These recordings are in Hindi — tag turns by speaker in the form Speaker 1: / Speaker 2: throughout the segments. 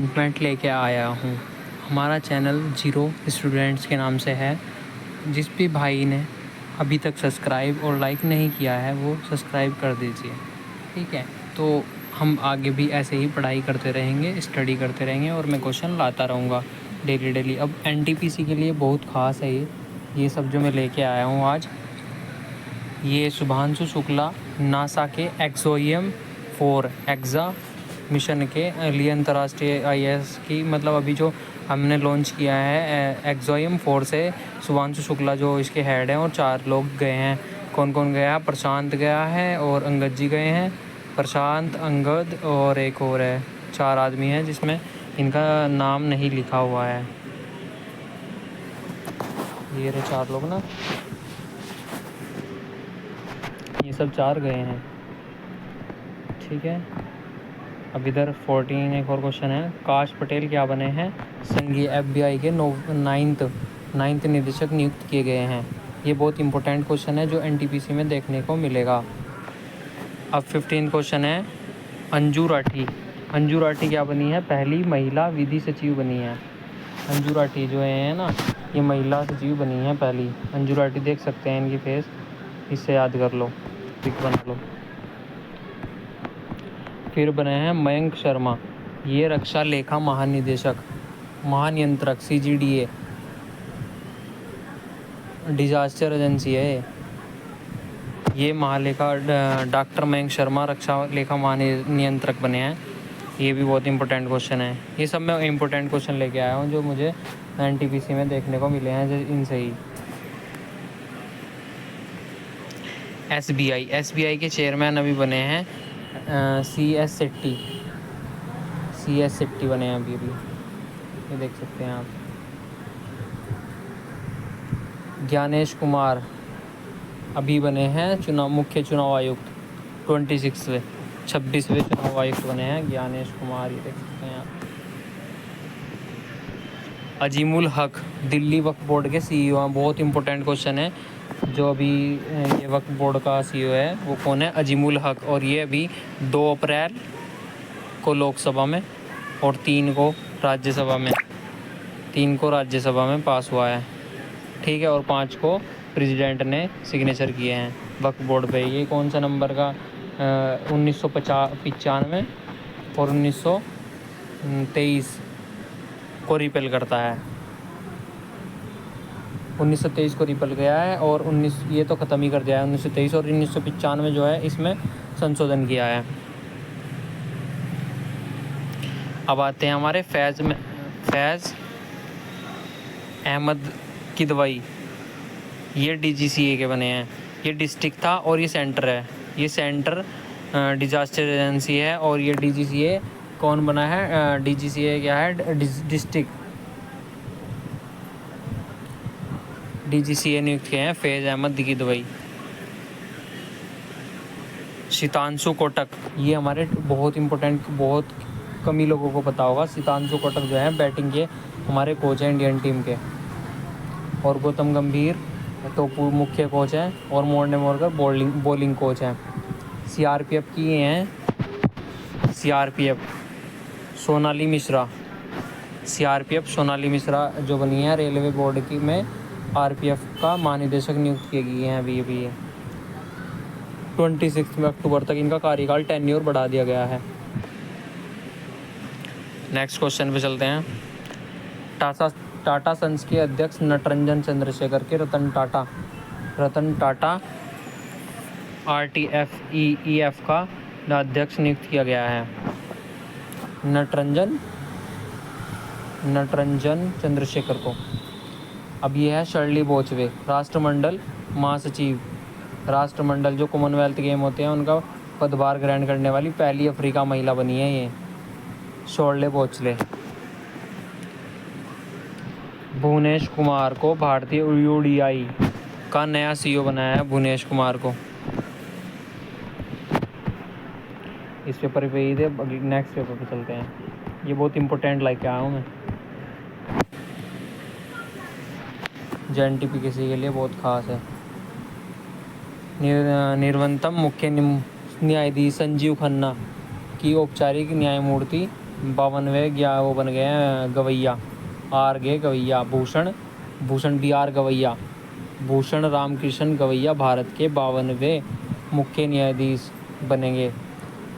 Speaker 1: अनाउंसमेंट लेके आया हूँ। हमारा चैनल जीरो स्टूडेंट्स के नाम से है। जिस भी भाई ने अभी तक सब्सक्राइब और लाइक नहीं किया है वो सब्सक्राइब कर दीजिए, ठीक है। तो हम आगे भी ऐसे ही पढ़ाई करते रहेंगे, स्टडी करते रहेंगे और मैं क्वेश्चन लाता रहूँगा डेली। अब एनटीपीसी के लिए बहुत ख़ास है ये सब जो मैं लेके आया हूँ आज। ये शुभांशु शुक्ला नासा के एक्सोएम 4 एग्ज़ा मिशन के लिए अंतर्राष्ट्रीय आईएस की मतलब अभी जो हमने लॉन्च किया है एक्सोएम 4 से शुभांशु शुक्ला जो इसके हेड हैं और 4 लोग गए हैं। कौन कौन गया? प्रशांत गया है और अंगद जी गए हैं। प्रशांत, अंगद और एक और है, 4 आदमी हैं जिसमें इनका नाम नहीं लिखा हुआ है। ये रहे 4 लोग ना, ये सब 4 गए हैं, ठीक है। अब इधर 14 एक और क्वेश्चन है। काश पटेल क्या बने हैं? संघीय एफबीआई के 9th निदेशक नियुक्त किए गए हैं। ये बहुत इंपॉर्टेंट क्वेश्चन है जो एनटीपीसी में देखने को मिलेगा। अब 15 क्वेश्चन है। अंजू राठी क्या बनी है? पहली महिला विधि सचिव बनी है। अंजू राठी जो है ना, ये महिला सचिव बनी है पहली। अंजू राठी देख सकते हैं इनकी फेस, इससे याद कर लो, पिक बना लो। फिर बने हैं मयंक शर्मा, ये रक्षा लेखा महानियंत्रक CGDA डिजास्टर एजेंसी है। ये महालेखा डॉक्टर मयंक शर्मा रक्षा लेखा महानियंत्रक बने हैं। ये भी बहुत इंपॉर्टेंट क्वेश्चन है। ये सब मैं इंपॉर्टेंट क्वेश्चन लेके आया हूँ जो मुझे एनटीपीसी में देखने को मिले हैं इनसे ही। एसबीआई के चेयरमैन अभी बने हैं CS शेट्टी बने हैं अभी ये देख सकते हैं आप। ज्ञानेश कुमार अभी बने हैं मुख्य चुनाव आयुक्त 26वें चुनाव आयुक्त बने हैं ज्ञानेश कुमार, ये देख सकते हैं आप। अजीमुल हक दिल्ली वक्फ बोर्ड के CEO हैं। बहुत इंपॉर्टेंट क्वेश्चन है जो अभी ये वक्फ बोर्ड का CEO है वो कौन है? अजीमुल हक। और ये अभी 2 अप्रैल को लोकसभा में और 3 को राज्यसभा में पास हुआ है, ठीक है। और 5 को प्रेसिडेंट ने सिग्नेचर किए हैं वक्फ बोर्ड पे। ये कौन सा नंबर का? 1995 और 1923 को रिपेल करता है। 1923 को रिपेल गया है और 19 ये तो ख़त्म ही कर दिया है 1923, और 1995 जो है इसमें संशोधन किया है। अब आते हैं हमारे फैज़ अहमद किदवई, ये DGCA के बने हैं। ये डिस्ट्रिक्ट था और ये सेंटर है। ये सेंटर डिजास्टर एजेंसी है। और ये DGCA कौन बना है? DGCA क्या है? डिस्ट्रिक्ट DGCA नियुक्त किए हैं फैज़ अहमद किदवई। सितांशु कोटक, ये हमारे बहुत इंपॉर्टेंट, बहुत कम ही लोगों को पता होगा। सितांशु कोटक जो है बैटिंग के हमारे कोच हैं इंडियन टीम के। और गौतम गंभीर तो मुख्य कोच हैं और मोर्ने मोरकर बॉलिंग कोच हैं। CRPF की ये हैं CRPF सोनाली मिश्रा जो बनी है रेलवे बोर्ड की में RPF का महानिदेशक नियुक्त किए गए हैं अभी 26 अक्टूबर तक इनका कार्यकाल 10 और बढ़ा दिया गया है। नेक्स्ट क्वेश्चन पे चलते हैं। टाटा सन्स के अध्यक्ष नटरंजन चंद्रशेखर के रतन टाटा RTFEF का अध्यक्ष नियुक्त किया गया है। नटरंजन चंद्रशेखर को। अब ये है शर्ली बोचवे, राष्ट्रमंडल महासचिव। राष्ट्रमंडल जो कॉमनवेल्थ गेम होते हैं उनका पदभार ग्रहण करने वाली पहली अफ्रीका महिला बनी है ये शर्ली बोचवे। भुवनेश कुमार को भारतीय UDI का नया CEO बनाया है भुवनेश कुमार को। इस पेपर पे ही थे, नेक्स्ट पेपर पे चलते हैं। ये बहुत इंपॉर्टेंट लाइक आया हूँ मैं, जो NTPC के लिए बहुत ख़ास है। निवर्तमान मुख्य न्यायाधीश संजीव खन्ना की औपचारिक न्यायमूर्ति 52वें वो बन गए हैं गवैया, आर गे गवैया। भूषण बी आर गवैया, भूषण रामकृष्ण गवैया भारत के 52वें मुख्य न्यायाधीश बनेंगे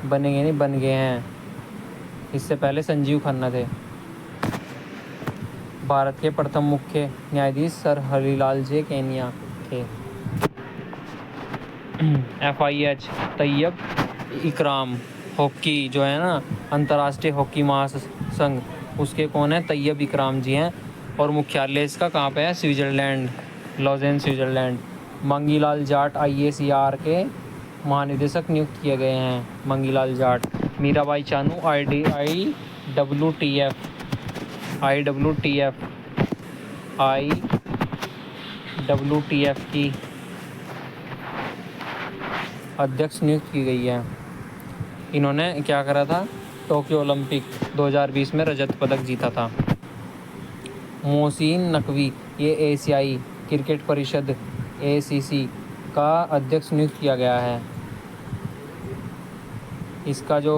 Speaker 1: नहीं, बन गए हैं। इससे पहले संजीव खन्ना थे। भारत के प्रथम मुख्य न्यायाधीश सर हरिलाल जे केनिया थे। FIH तैयब इकराम, हॉकी जो है ना अंतर्राष्ट्रीय हॉकी महासंघ, उसके कौन है? तैयब इकराम जी हैं। और मुख्यालय इसका कहाँ पे है? Switzerland, Lausanne Switzerland. Mangilal Jat IACR के महानिदेशक नियुक्त किए गए हैं। मंगीलाल जाट। मीराबाई चानू IWTF की अध्यक्ष नियुक्त की गई है। इन्होंने क्या करा था? टोक्यो ओलंपिक 2020 में रजत पदक जीता था। मोहसिन नकवी, ये एशियाई क्रिकेट परिषद ACC का अध्यक्ष नियुक्त किया गया है। इसका जो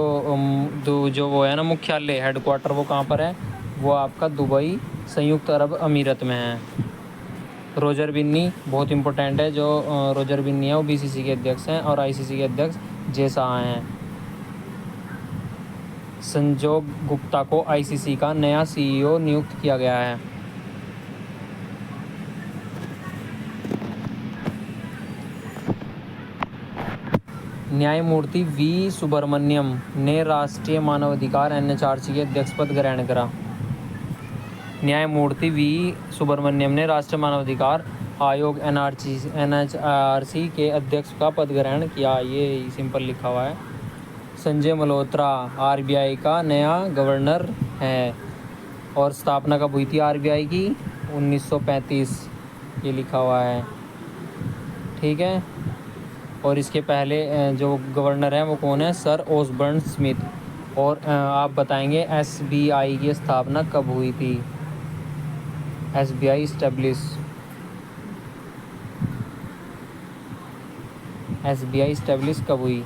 Speaker 1: वो है ना मुख्यालय, हेडक्वार्टर, वो कहाँ पर है? वो आपका दुबई, संयुक्त अरब अमीरत में है। रोजर बिन्नी बहुत इम्पोर्टेंट है। जो रोजर बिन्नी है वो BCC के अध्यक्ष हैं और ICC के अध्यक्ष जे शाह हैं। संजोग गुप्ता को ICC का नया CEO नियुक्त किया गया है। न्यायमूर्ति V सुब्रमण्यम ने राष्ट्रीय मानवाधिकार NHRC के अध्यक्ष पद ग्रहण करा। न्यायमूर्ति V सुब्रमण्यम ने राष्ट्रीय मानवाधिकार आयोग NHRC के अध्यक्ष का पद ग्रहण किया। ये सिंपल लिखा हुआ है। संजय मल्होत्रा RBI का नया गवर्नर है। और स्थापना कब हुई थी RBI की? 1935, ये लिखा हुआ है। ठीक है। और इसके पहले जो गवर्नर हैं वो कौन है? Sir Osborne Smith. और आप बताएंगे SBI की स्थापना कब हुई थी? SBI इस्टेब्लिश कब हुई?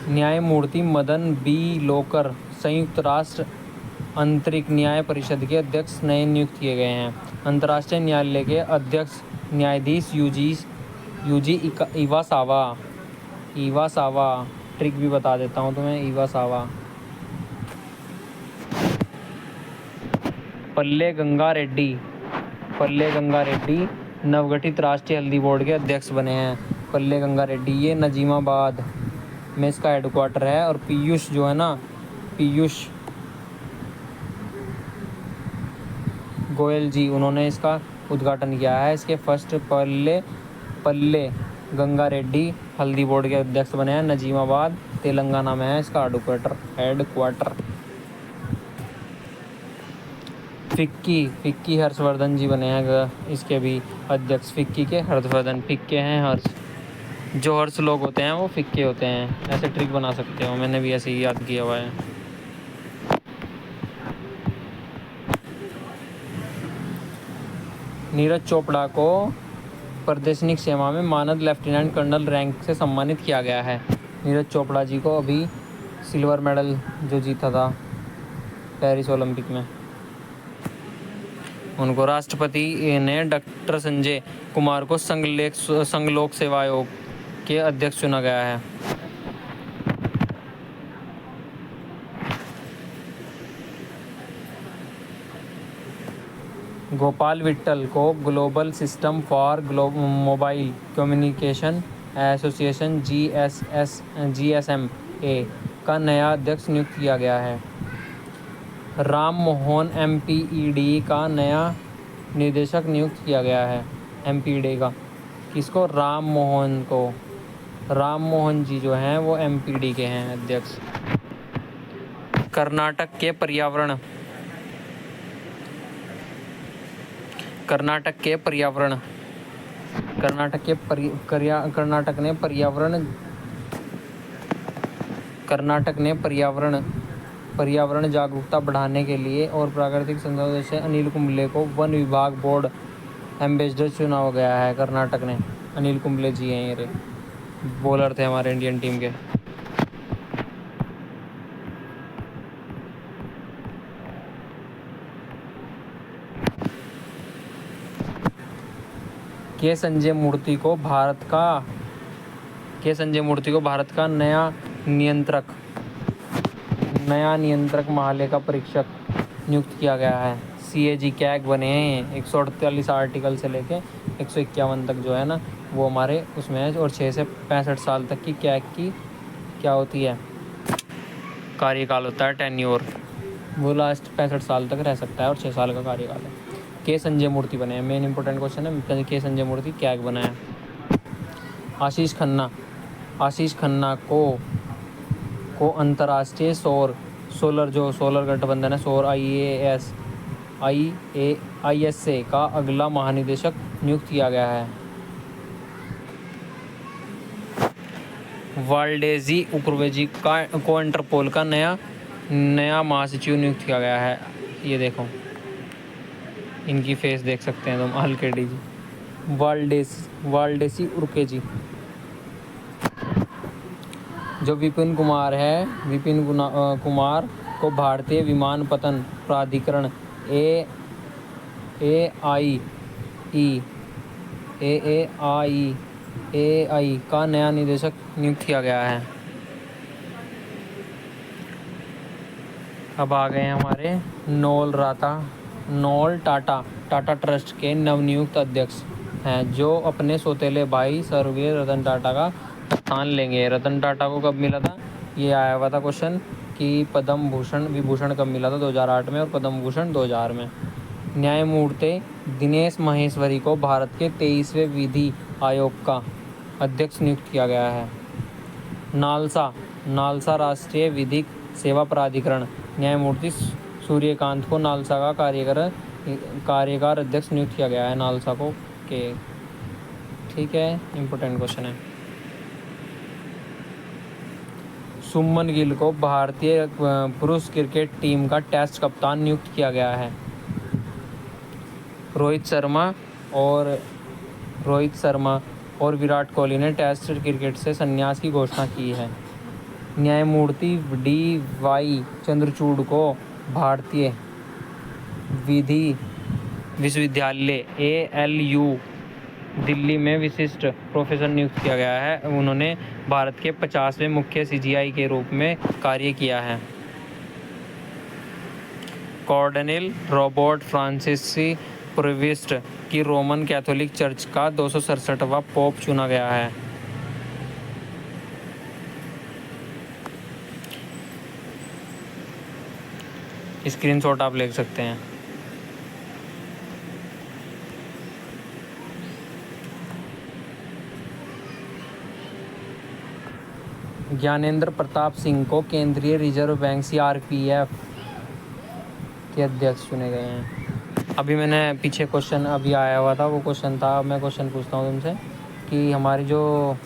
Speaker 1: न्यायमूर्ति मदन B लोकर संयुक्त राष्ट्र आंतरिक न्याय परिषद के अध्यक्ष नए नियुक्त किए गए हैं। अंतर्राष्ट्रीय न्यायालय के अध्यक्ष न्यायाधीश यूजी इवासावा। ट्रिक भी बता देता हूँ तुम्हें। इवासावा। पल्ले गंगा रेड्डी नवगठित राष्ट्रीय हल्दी बोर्ड के अध्यक्ष बने हैं। पल्ले गंगा रेड्डी, ये नजीमाबाद में इसका हेडक्वार्टर है। और पीयूष जो है ना, पीयूष गोयल जी, उन्होंने इसका उद्घाटन किया है। इसके फर्स्ट पल्ले गंगा रेड्डी हल्दी बोर्ड के अध्यक्ष बने हैं। नजीमाबाद तेलंगाना में है इसका हेडक्वार्टर। फिक्की हर्षवर्धन जी बने हैं इसके भी अध्यक्ष। फिक्की के हर्षवर्धन, फिक्के हैं हर्ष। जो हर्ष लोग होते हैं वो फिक्के होते हैं। ऐसे ट्रिक बना सकते हो, मैंने भी ऐसे ही याद किया हुआ है। नीरज चोपड़ा को प्रदेशनिक सेवा में मानद लेफ्टिनेंट कर्नल रैंक से सम्मानित किया गया है। नीरज चोपड़ा जी को अभी सिल्वर मेडल जो जीता था पेरिस ओलंपिक में, उनको राष्ट्रपति ने डॉक्टर संजय कुमार को संघ लोक सेवा आयोग के अध्यक्ष चुना गया है। गोपाल विट्ठल को global system for mobile communication association GSMA का नया अध्यक्ष नियुक्त किया गया है। राम मोहन MPED का नया निदेशक नियुक्त किया गया है। MPED का किसको? राम मोहन को। राम मोहन जी जो हैं वो MPED के हैं अध्यक्ष। कर्नाटक ने पर्यावरण जागरूकता बढ़ाने के लिए और प्राकृतिक संसाधनों से अनिल कुंबले को वन विभाग बोर्ड एम्बेसडर चुना गया है। कर्नाटक ने अनिल कुंबले जी हैं ये। बॉलर थे हमारे इंडियन टीम के। के संजय मूर्ति को भारत का नया नियंत्रक महालेखा परीक्षक नियुक्त किया गया है। CAG कैग बने हैं 148 आर्टिकल से लेके 151 तक जो है ना वो हमारे उसमें है। और 6 से 65 साल तक की कैग की क्या होती है, कार्यकाल होता है, टेन्योर। वो लास्ट 65 साल तक रह सकता है और 6 साल का कार्यकाल है। के संजय मूर्ति बने हैं, मेन इंपॉर्टेंट क्वेश्चन है। के संजय मूर्ति कैग बना है। आशीष खन्ना को अंतर्राष्ट्रीय सोलर गठबंधन है सौर ISA का अगला महानिदेशक नियुक्त किया गया है। वाल्डेजी उक्रोवेजी को इंटरपोल का नया महासचिव नियुक्त किया गया है। ये देखो, इनकी फेस देख सकते हैं तुम, आलकेडी जी, वाल्डेसी उर्केजी। जो विपिन कुमार को भारतीय विमानपत्तन प्राधिकरण AAI का नया निदेशक नियुक्त किया गया है। अब आ गए हमारे नोल टाटा ट्रस्ट के नवनियुक्त अध्यक्ष हैं, जो अपने सौतेले भाई स्वर्गीय रतन टाटा का स्थान लेंगे। रतन टाटा को कब मिला था, ये आया हुआ था क्वेश्चन कि पद्म विभूषण कब मिला था, 2008 में, और पद्म भूषण 2000 में। न्यायमूर्ति दिनेश महेश्वरी को भारत के 23वें विधि आयोग का अध्यक्ष नियुक्त किया गया है। नालसा राष्ट्रीय विधिक सेवा प्राधिकरण, न्यायमूर्ति सूर्यकांत को नालसा का कार्यकार अध्यक्ष नियुक्त किया गया है, नालसा को के। ठीक है, इम्पोर्टेंट क्वेश्चन है। सुमन गिल को भारतीय पुरुष क्रिकेट टीम का टेस्ट कप्तान नियुक्त किया गया है। रोहित शर्मा और विराट कोहली ने टेस्ट क्रिकेट से संन्यास की घोषणा की है। न्यायमूर्ति DY चंद्रचूड़ को भारतीय विधि विश्वविद्यालय ALU दिल्ली में विशिष्ट प्रोफेसर नियुक्त किया गया है। उन्होंने भारत के 50वें मुख्य CGI के रूप में कार्य किया है। कार्डिनल रॉबर्ट फ्रांसिसी प्रेविस्ट की रोमन कैथोलिक चर्च का 267वां पोप चुना गया है। स्क्रीनशॉट आप ले सकते हैं। ज्ञानेंद्र प्रताप सिंह को केंद्रीय रिजर्व बैंक CRPF के अध्यक्ष चुने गए हैं। अभी मैंने पीछे क्वेश्चन अभी आया हुआ था, वो क्वेश्चन था, मैं क्वेश्चन पूछता हूँ तुमसे कि हमारी जो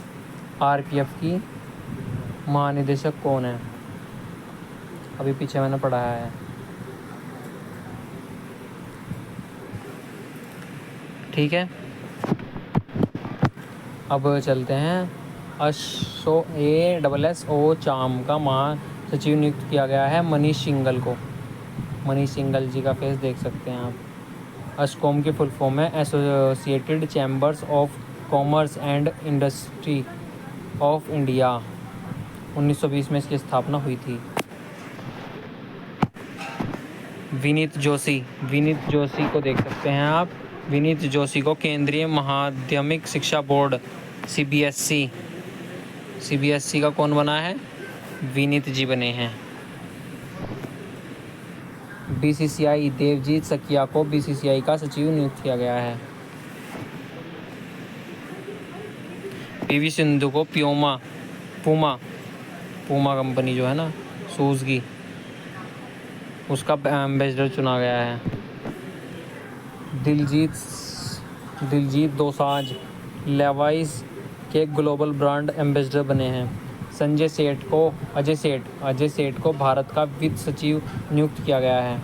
Speaker 1: RPF की महानिदेशक कौन है। अभी पीछे मैंने पढ़ाया है। ठीक है, अब चलते हैं। ASSO चाम का महासचिव नियुक्त किया गया है मनीष सिंघल को। मनीष सिंघल जी का फेस देख सकते हैं आप। ASSOCHAM की फुल फॉर्म है associated chambers of commerce and industry of India. 1920 में इसकी स्थापना हुई थी। विनीत जोशी को देख सकते हैं आप। विनीत जोशी को केंद्रीय माध्यमिक शिक्षा बोर्ड CBSE का कौन बना है, विनीत जी बने हैं। BCCI देवजीत सकिया को BCCI का सचिव नियुक्त किया गया है। PV सिंधु को पूमा कंपनी जो है ना शूज़ की, उसका एम्बेसडर चुना गया है। दिलजीत दोसांझ लेवाइस के ग्लोबल ब्रांड एम्बेसडर बने हैं। अजय सेठ को भारत का वित्त सचिव नियुक्त किया गया है।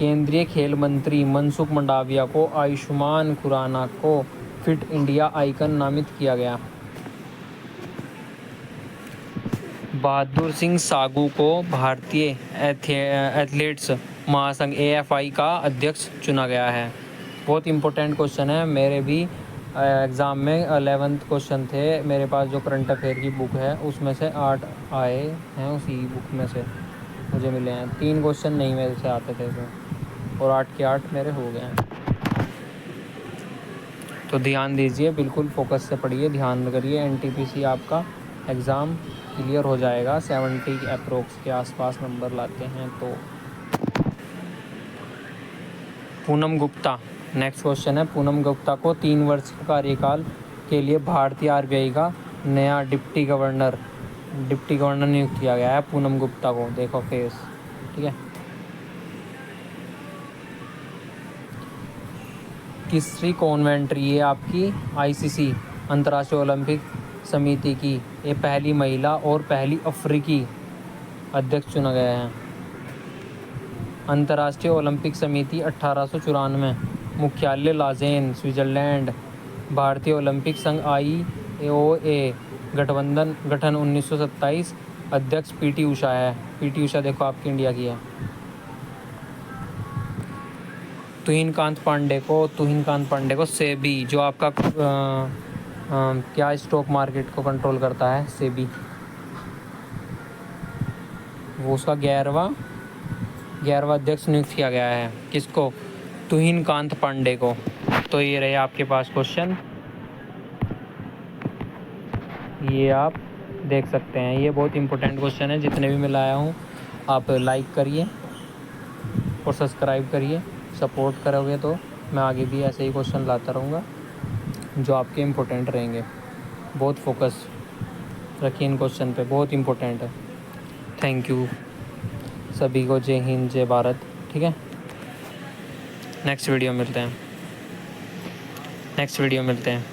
Speaker 1: केंद्रीय खेल मंत्री मनसुख मंडाविया को आयुष्मान खुराना को फिट इंडिया आइकन नामित किया गया। बहादुर सिंह सागू को भारतीय एथलीट्स महासंघ AFI का अध्यक्ष चुना गया है। बहुत इंपॉर्टेंट क्वेश्चन है, मेरे भी एग्ज़ाम में 11th क्वेश्चन थे मेरे पास। जो करंट अफेयर की बुक है उसमें से 8 आए हैं, उसी बुक में से मुझे मिले हैं। 3 क्वेश्चन नहीं मेरे से आते थे तो, और 8 के 8 मेरे हो गए हैं। तो ध्यान दीजिए, बिल्कुल फोकस से पढ़िए, ध्यान करिए। NTPC आपका एग्ज़ाम क्लियर हो जाएगा। 70 अप्रोक्स के आसपास नंबर लाते हैं तो। पूनम गुप्ता, नेक्स्ट क्वेश्चन है। पूनम गुप्ता को 3 वर्ष का कार्यकाल के लिए भारतीय RBI का नया डिप्टी गवर्नर नियुक्त किया गया है। पूनम गुप्ता को देखो फेस, ठीक है। तीसरी कॉन्वेंट्री ये आपकी ICC अंतर्राष्ट्रीय ओलंपिक समिति की ये पहली महिला और पहली अफ्रीकी अध्यक्ष चुना गया है। अंतर्राष्ट्रीय ओलंपिक समिति 1894, मुख्यालय लाजेन स्विट्ज़रलैंड। भारतीय ओलंपिक संघ IOA गठन 1927। अध्यक्ष PT उषा है। PT उषा देखो आपकी इंडिया की है। तुहिन कांत पांडे को सेबी, जो आपका क्या स्टॉक मार्केट को कंट्रोल करता है, सेबी, वो उसका 11वां अध्यक्ष नियुक्त किया गया है। किसको? तुहिन कांत पांडे को। तो ये रहे आपके पास क्वेश्चन, ये आप देख सकते हैं। ये बहुत इंपॉर्टेंट क्वेश्चन है, जितने भी मैं लाया हूँ आप लाइक करिए और सब्सक्राइब करिए। सपोर्ट करोगे तो मैं आगे भी ऐसे ही क्वेश्चन लाता रहूँगा जो आपके इम्पोर्टेंट रहेंगे। बहुत फोकस रखिए इन क्वेश्चन पे, बहुत इम्पोर्टेंट है। थैंक यू सभी को। जय हिंद, जय भारत। ठीक है, नेक्स्ट वीडियो मिलते हैं।